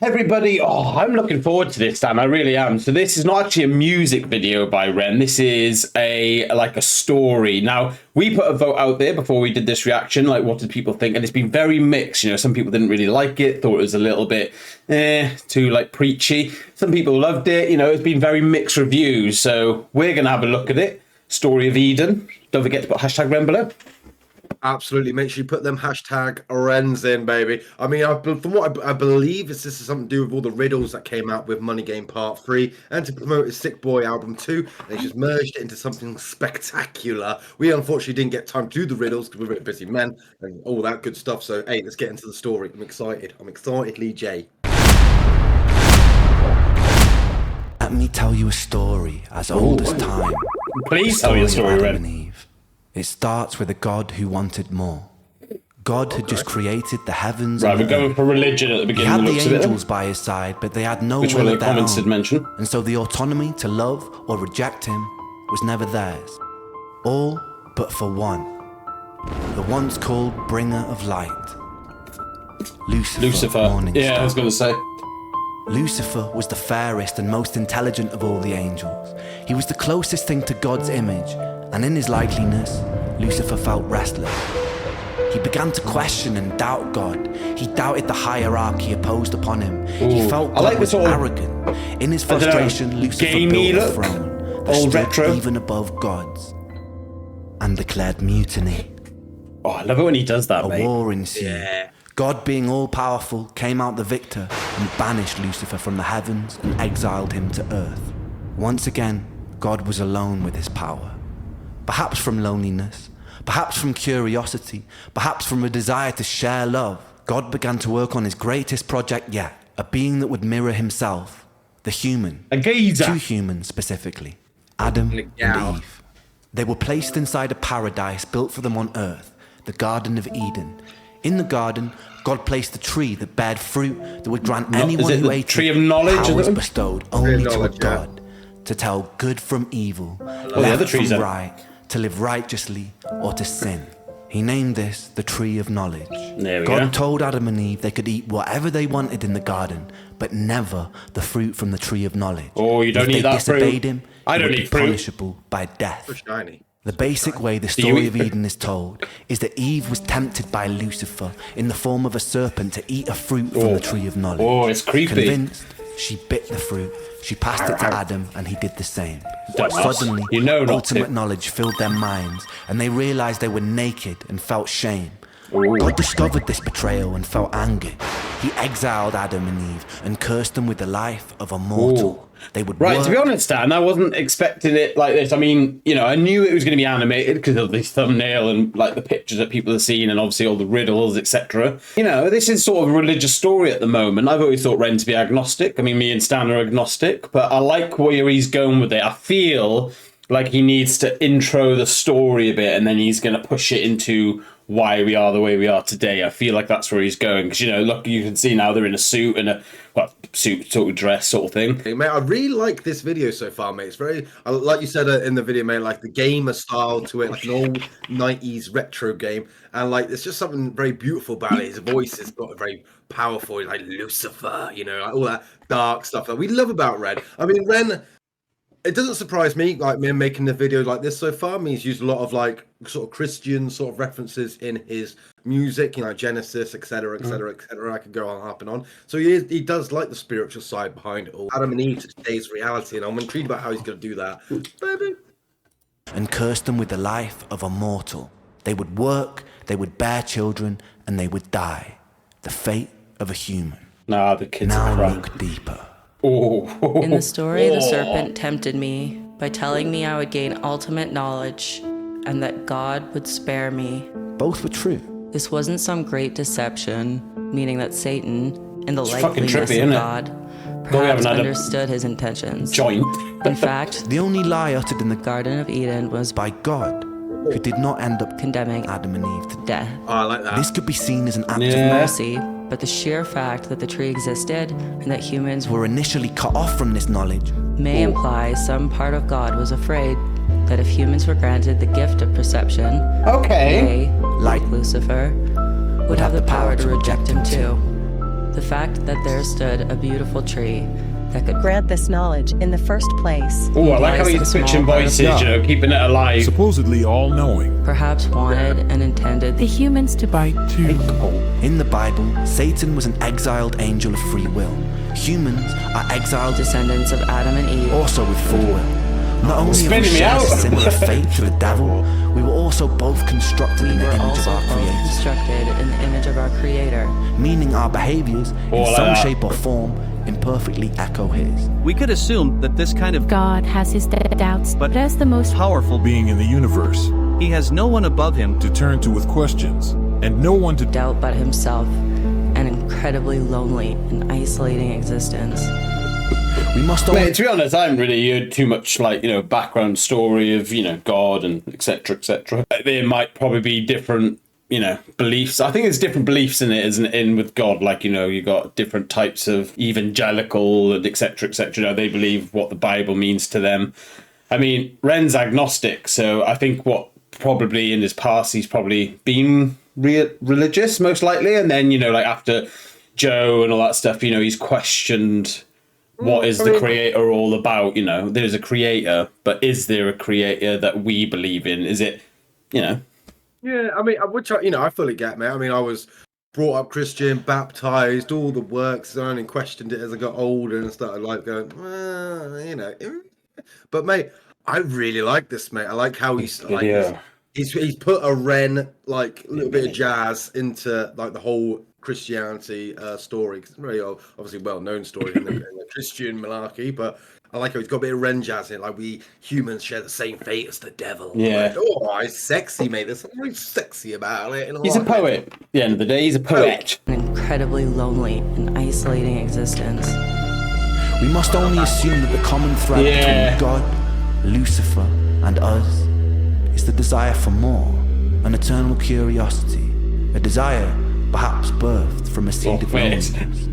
Everybody, I'm looking forward to this, Dan. I really am. So this is not actually a music video by Ren. This is a story. Now, we put a vote out there before we did this reaction, like what did people think? And it's been very mixed. You know, some people didn't really like it, thought it was a little bit too like preachy. Some people loved it. You know, it's been very mixed reviews. So we're going to have a look at it. Story of Eden. Don't forget to put hashtag Ren below. Absolutely, make sure you put them hashtag Rens in, baby. I mean, from what I believe, this is something to do with all the riddles that came out with Money Game Part 3 and to promote his Sick Boy album 2. They just merged it into something spectacular. We unfortunately didn't get time to do the riddles because we're very busy men and all that good stuff. So, hey, let's get into the story. I'm excited, Lee Jaay. Let me tell you a story as old as time. Please tell me a story, Ren. It starts with a God who wanted more. God had just created the heavens. Right, we're going for religion at the beginning. He had the angels by his side, but they had no will of their comments did mention. And so the autonomy to love or reject him was never theirs. All but for one. The once called bringer of light. Lucifer. Yeah, I was going to say. Lucifer was the fairest and most intelligent of all the angels. He was the closest thing to God's image, and in his likeliness, Lucifer felt restless. He began to question and doubt God. He doubted the hierarchy opposed upon him. He felt God was arrogant. In his frustration, Lucifer built a throne that stood retro. Even above God's and declared mutiny. Oh, I love it when he does that, mate. A war ensued. Yeah. God, being all-powerful, came out the victor and banished Lucifer from the heavens and exiled him to earth. Once again, God was alone with his power. Perhaps from loneliness, perhaps from curiosity, perhaps from a desire to share love, God began to work on his greatest project yet, a being that would mirror himself, the human. A geezer. Two humans specifically, Adam and Eve. They were placed inside a paradise built for them on earth, the Garden of Eden. In the garden, God placed a tree that bared fruit that would grant anyone who ate tree of knowledge powers bestowed only to a God, to tell good from evil, left from right, to live righteously or to sin. He named this the Tree of Knowledge. God told Adam and Eve they could eat whatever they wanted in the garden, but never the fruit from the Tree of Knowledge. Oh, you don't eat that fruit. If they disobeyed him, I don't eat fruit. Punishable by death. So shiny. The basic way the story of Eden is told is that Eve was tempted by Lucifer in the form of a serpent to eat a fruit from the Tree of Knowledge. Oh, it's creepy. Convinced, she bit the fruit. She passed it to Adam and he did the same. Suddenly, ultimate knowledge filled their minds and they realized they were naked and felt shame. God discovered this betrayal and felt anger. He exiled Adam and Eve and cursed them with the life of a mortal. They would to be honest, Dan, I wasn't expecting it like this. I mean, you know, I knew it was going to be animated because of this thumbnail and like the pictures that people have seen and obviously all the riddles, etc. You know, this is sort of a religious story at the moment. I've always thought Ren to be agnostic. I mean, me and Stan are agnostic, but I like where he's going with it. I feel like he needs to intro the story a bit and then he's going to push it into why we are the way we are today. I feel like that's where he's going because, you know, look, you can see now they're in a suit and a suit sort of dress sort of thing. Hey, mate, I really like this video so far, mate. It's very, like you said in the video, mate, like the gamer style to it, like an old 90s retro game. And like, there's just something very beautiful about it. His voice has got a very powerful, like Lucifer, you know, like all that dark stuff that we love about Ren. I mean, Ren, it doesn't surprise me, like me making the video like this so far. I mean, he's used a lot of like sort of Christian sort of references in his music, you know, Genesis, etc., etc., etc. I could go on up and on. So he does like the spiritual side behind it all. Adam and Eve today's reality, and I'm intrigued about how he's going to do that. Baby. And cursed them with the life of a mortal. They would work, they would bear children, and they would die. The fate of a human. Nah, the kids now are look deeper. Oh. In the story, the serpent tempted me by telling me I would gain ultimate knowledge and that God would spare me. Both were true. This wasn't some great deception, meaning that Satan, in the likeliness trippy, of God, perhaps understood his intentions. In fact, the only lie uttered in the Garden of Eden was by God, who did not end up condemning Adam and Eve to death. Oh, I like that. This could be seen as an act of mercy, but the sheer fact that the tree existed and that humans were initially cut off from this knowledge may imply some part of God was afraid that if humans were granted the gift of perception, they, like Lucifer, would have the power to reject him too. The fact that there stood a beautiful tree that could grant this knowledge in the first place. Oh, I like how he's switching voices, you know, keeping it alive. Supposedly all-knowing. perhaps wanted and intended the humans to bite too. In the Bible, Satan was an exiled angel of free will. Humans are exiled descendants of Adam and Eve. also with free will. Not only have we Spinning me shared out. a similar fate to the devil, we were also both constructed in the We're image of also our both Creator, constructed in the image of our Creator. meaning our behaviors, Oh, in like some that. shape or form, imperfectly echo his. We could assume that this kind of God has his doubts, But- but as the most powerful being, Being in the universe he has no one above him to turn to with questions, and no one to Doubt but himself, an incredibly lonely and isolating existence. We must all Mate, to be honest, I haven't really heard too much, like, you know, background story of, you know, God and etc. etc. There might probably be different, you know, beliefs. I think there's different beliefs in it, isn't it, in with God? Like, you know, you got different types of evangelical and etc. etc. You know, they believe what the Bible means to them. I mean, Ren's agnostic, so I think what probably in his past he's probably been religious, most likely, and then, you know, like after Joe and all that stuff, you know, he's questioned what is the creator all about. You know, there's a creator, but is there a creator that we believe in? Is it, you know? Yeah, I mean, which I fully get, mate. I mean, I was brought up Christian, baptized, all the works. I only questioned it as I got older and started like going, well, you know. But mate, I really like this, mate. I like how he's like, he's put a Ren like a little bit of jazz into like the whole Christianity story. 'Cause it's a very obviously well-known story in the Christian monarchy, but I like how he's got a bit of Ren jazz in it. Like, we humans share the same fate as the devil. Yeah. Like, oh, it's sexy, mate. There's something very sexy about it. And I He's a like it. poet. At the end of the day, he's a poet. An incredibly lonely and isolating existence. We must only assume that the common thread Yeah. between God, Lucifer, and us is the desire for more, an eternal curiosity, a desire perhaps birthed from a seed of wait. loneliness.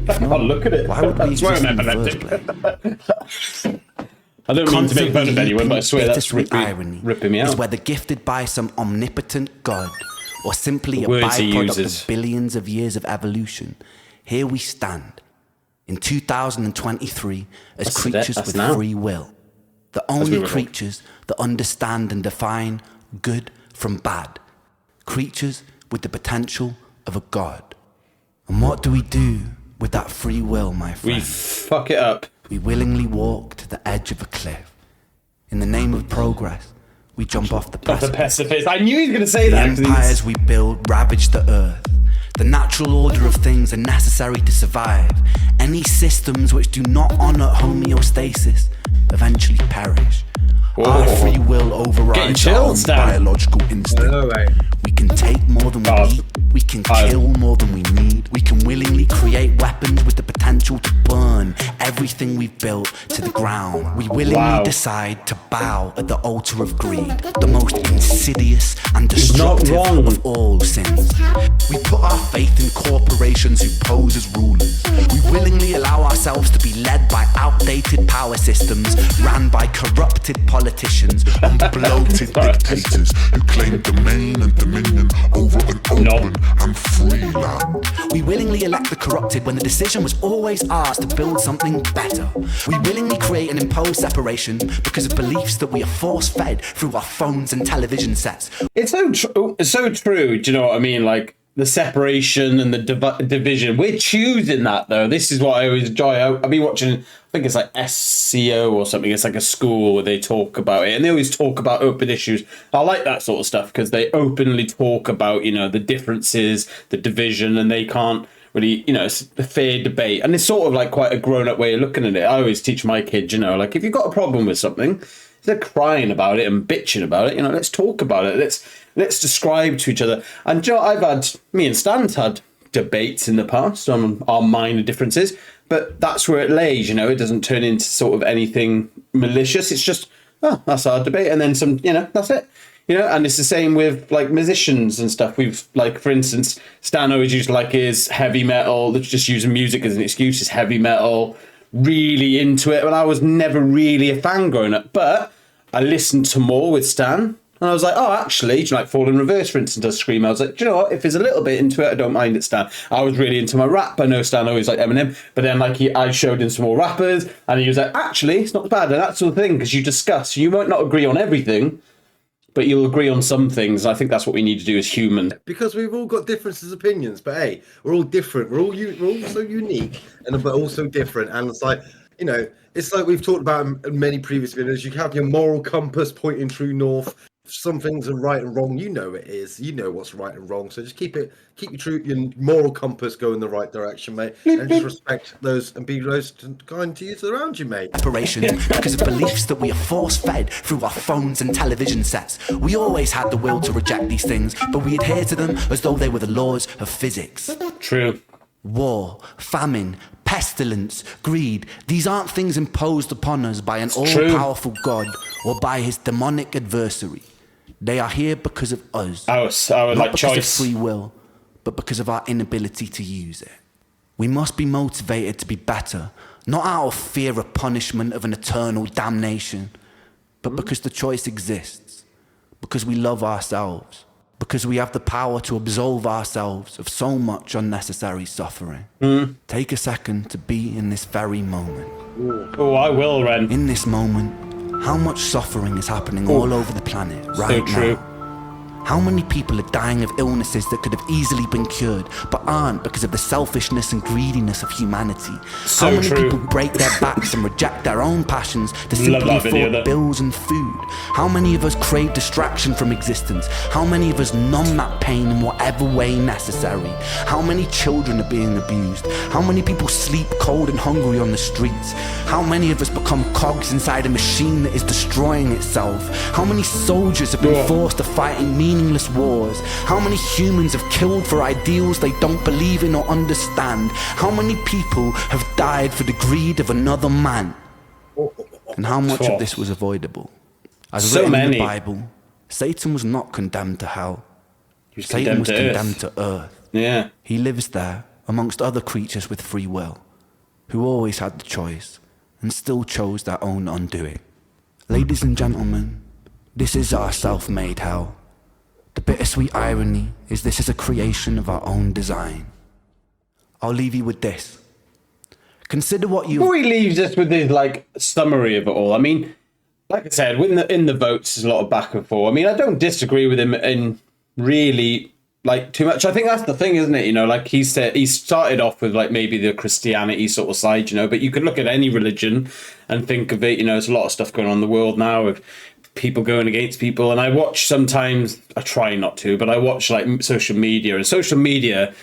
If not, Oh, look at it. why would we I swear exist in I'm the first epileptic. place? I don't mean to make fun of anyone, but I swear that's Constantly irony ripping me is out. whether gifted by some omnipotent God or simply a words he byproduct uses. of billions of years of evolution, here we stand in 2023 as That's creatures that's with now. free will. The we only were told. creatures that understand and define good from bad. Creatures with the potential of a God. And what do we do with that free will, my We friend? fuck it up. We willingly walk to the edge of a cliff. In the name of progress, we jump off the Off the precipice. precipice. I knew he was going to say The that. 'cause empires we build ravage the earth. The natural order of things are necessary to survive. Any systems which do not honor homeostasis eventually perish. Our free will Getting overrides our chilled, own Stan. biological instinct. No way. We can take more than we Oh. eat. We can kill more than we need. We can willingly create weapons with the potential to burn everything we've built to the ground. We willingly Wow. decide to bow at the altar of greed, the most insidious and not destructive wrong. of all sins. We put our faith in corporations who pose as rulers. We willingly allow ourselves to be led by outdated power systems ran by corrupted politicians and bloated dictators who claim domain and dominion over an open and free land. We willingly elect the corrupted when the decision was always ours to build something better. We willingly create and impose separation because of beliefs that we are force-fed through our phones and television sets. It's so true. It's so true. Do you know what I mean? Like the separation and the division. We're choosing that, though. This is what I always enjoy. I've been watching. I think it's like SCO or something. It's like a school where they talk about it, and they always talk about open issues. I like that sort of stuff because they openly talk about, you know, the differences, the division, and they can't really, you know, it's a fair debate. And it's sort of like quite a grown-up way of looking at it. I always teach my kids, you know, like if you've got a problem with something, instead of crying about it and bitching about it, you know, let's talk about it. Let's describe to each other. And you know, me and Stan's had debates in the past on our minor differences, but that's where it lays, you know, it doesn't turn into sort of anything malicious. It's just, oh, that's our debate. And then some, you know, that's it. You know, and it's the same with like musicians and stuff. We've like, for instance, Stan always used like his heavy metal, just using music as an excuse, his heavy metal, really into it. But I was never really a fan growing up, but I listened to more with Stan And I was like, oh, actually, do you like Fall in Reverse, for instance, does Scream? I was like, do you know what? If there's a little bit into it, I don't mind it, Stan. I was really into my rap. I know Stan always like Eminem, but then like I showed him some more rappers, and he was like, actually, it's not bad. And that's the thing, because you discuss. You might not agree on everything, but you'll agree on some things. I think that's what we need to do as humans. Because we've all got differences of opinions, but hey, we're all different. We're all so unique, but also different. And it's like, it's like we've talked about in many previous videos. You have your moral compass pointing true north. Some things are right and wrong. You know it is. You know what's right and wrong. So just keep your moral compass going the right direction, mate. And just respect those and be those kind to you around you, mate. Aspirations because of beliefs that we are force-fed through our phones and television sets. We always had the will to reject these things, but we adhere to them as though they were the laws of physics. True. War, famine, pestilence, greed. These aren't things imposed upon us by an all-powerful God or by his demonic adversary. They are here because of us. Our not like because choice. of free will, but because of our inability to use it. We must be motivated to be better, not out of fear of punishment of an eternal damnation, but because the choice exists, because we love ourselves, because we have the power to absolve ourselves of so much unnecessary suffering. Take a second to be in this very moment. Oh, I will, Ren. In this moment, how much suffering is happening all over the planet right now? True. How many people are dying of illnesses that could have easily been cured, but aren't because of the selfishness and greediness of humanity? So How many true. people break their backs and reject their own passions to simply afford bills and food? How many of us crave distraction from existence? How many of us numb that pain in whatever way necessary? How many children are being abused? How many people sleep cold and hungry on the streets? How many of us become cogs inside a machine that is destroying itself? How many soldiers have been forced to fight in meaningless wars? How many humans have killed for ideals they don't believe in or understand? How many people have died for the greed of another man? And how much of this was avoidable? As written in the Bible, Satan was not condemned to hell. Satan was condemned to earth. Yeah. He lives there amongst other creatures with free will, who always had the choice and still chose their own undoing. Ladies and gentlemen, this is our self-made hell. The bittersweet irony is this is a creation of our own design. I'll leave you with this. Consider what you... Before he leaves us with his, like, summary of it all, I mean, like I said, in the votes, there's a lot of back and forth. I mean, I don't disagree with him in really, like, too much. I think that's the thing, isn't it? Like he said, he started off with, like, maybe the Christianity sort of side, but you could look at any religion and think of it, there's a lot of stuff going on in the world now with people going against people. And I watch sometimes, I try not to, but I watch, like, social media. And social media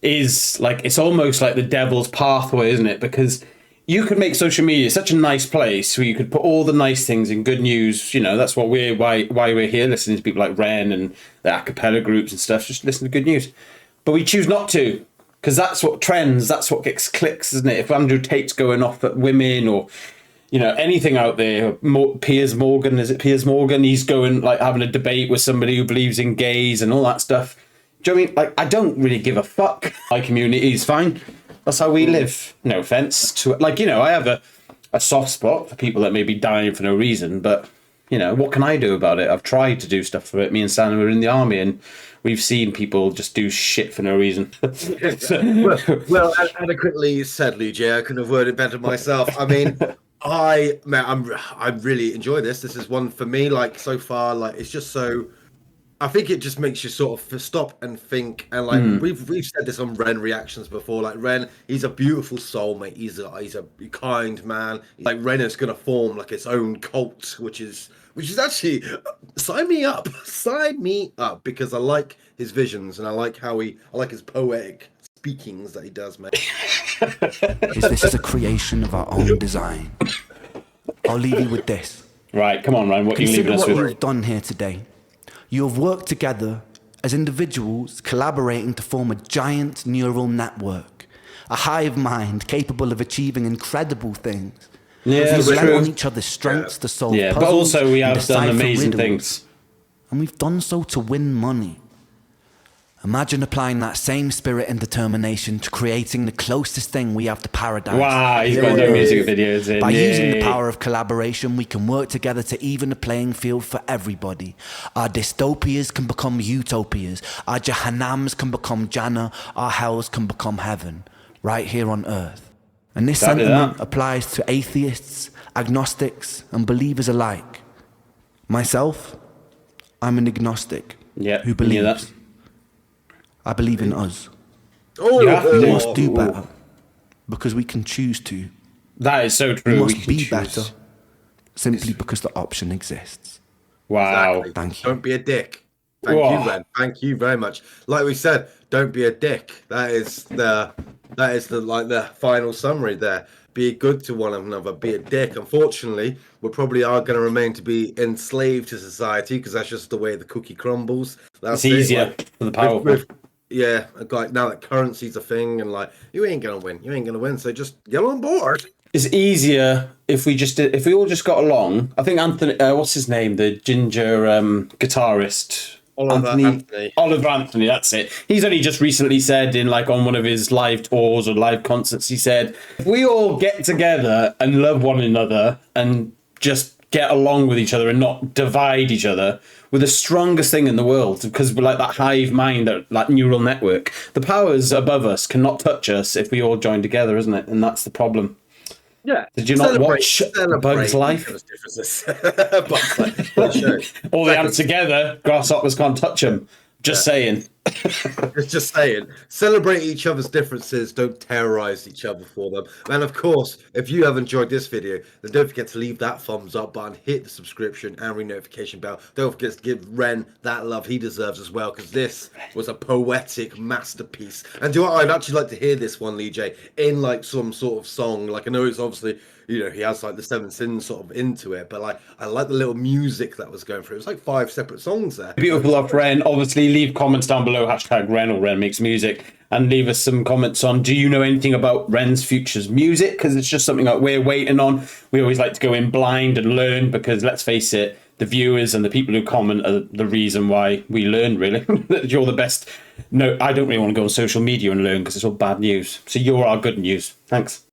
is, like, it's almost like the devil's pathway, isn't it? Because you could make social media such a nice place where you could put all the nice things in good news. That's what why we're here, listening to people like Ren and the a cappella groups and stuff, just listen to good news. But we choose not to, because that's what trends, that's what gets clicks, isn't it? If Andrew Tate's going off at women or, anything out there, Piers Morgan, he's going, like, having a debate with somebody who believes in gays and all that stuff. Do you know what I mean? Like, I don't really give a fuck. My community is fine. That's how we live. No offense to it. Like, I have a soft spot for people that may be dying for no reason, but, what can I do about it? I've tried to do stuff for it. Me and Stan were in the army, and we've seen people just do shit for no reason. well, adequately said, Lee Jaay. I couldn't have worded better myself. I mean, I really enjoy this. This is one for me, like, so far, like, it's just so... I think it just makes you sort of stop and think, and like we've said this on Ren reactions before. Like Ren, he's a beautiful soul, mate. He's a kind man. Like Ren is gonna form like its own cult, which is actually sign me up, because I like his visions and I like his poetic speakings that he does, mate. This is a creation of our own design. I'll leave you with this. Right, come on, Ryan. What are you leaving us with? Consider what you've done here today. You have worked together as individuals collaborating to form a giant neural network, a hive mind capable of achieving incredible things. Yeah, we've true. on each other's strengths to solve puzzles, but also we have done amazing riddles, things. and we've done so to win money. Imagine applying that same spirit and determination to creating the closest thing we have to paradise. Wow, he's got no music videos in. By using the power of collaboration, we can work together to even the playing field for everybody. Our dystopias can become utopias. Our Jahannams can become Jannah. Our hells can become heaven, right here on earth. And this sentiment applies to atheists, agnostics, and believers alike. Myself, I'm an agnostic who believes. I believe in us. Oh, we must do better because we can choose to. That is so true. We must be better simply because the option exists. Wow. Exactly. Thank you. Don't be a dick. Thank you, Ben. Thank you very much. Like we said, don't be a dick. That is the final summary there. Be good to one another. Be a dick. Unfortunately, we probably are going to remain to be enslaved to society because that's just the way the cookie crumbles. That's it's easier for the powerful. Like now that currency's a thing, and like you ain't gonna win. You ain't gonna win. So just get on board. It's easier if we all just got along. I think Anthony, what's his name, the ginger guitarist. Oliver Anthony, that's it. He's only just recently said in like on one of his live tours or live concerts, he said, if we all get together and love one another and just get along with each other and not divide each other, we're the strongest thing in the world because we're like that hive mind, that like neural network. The powers above us cannot touch us if we all join together, isn't it? And that's the problem. Yeah. Did you not watch Bug's Life? All the ants together, grasshoppers can't touch them. Just saying. Just saying. Celebrate each other's differences. Don't terrorize each other for them. And of course, if you have enjoyed this video, then don't forget to leave that thumbs up button, hit the subscription and notification bell. Don't forget to give Ren that love he deserves as well, because this was a poetic masterpiece. And do you know what? I'd actually like to hear this one, Lee Jaay, in like some sort of song. Like I know it's obviously, you know, he has like the Seven Sins sort of into it, but like I like the little music that was going through. It was like 5 separate songs there. Beautiful of Ren. Obviously, leave comments down below, #Ren or Ren Makes Music, and leave us some comments on, do you know anything about Ren's Future's music? Because it's just something that we're waiting on. We always like to go in blind and learn, because let's face it, the viewers and the people who comment are the reason why we learn, really. You're the best. No, I don't really want to go on social media and learn because it's all bad news. So you're our good news. Thanks.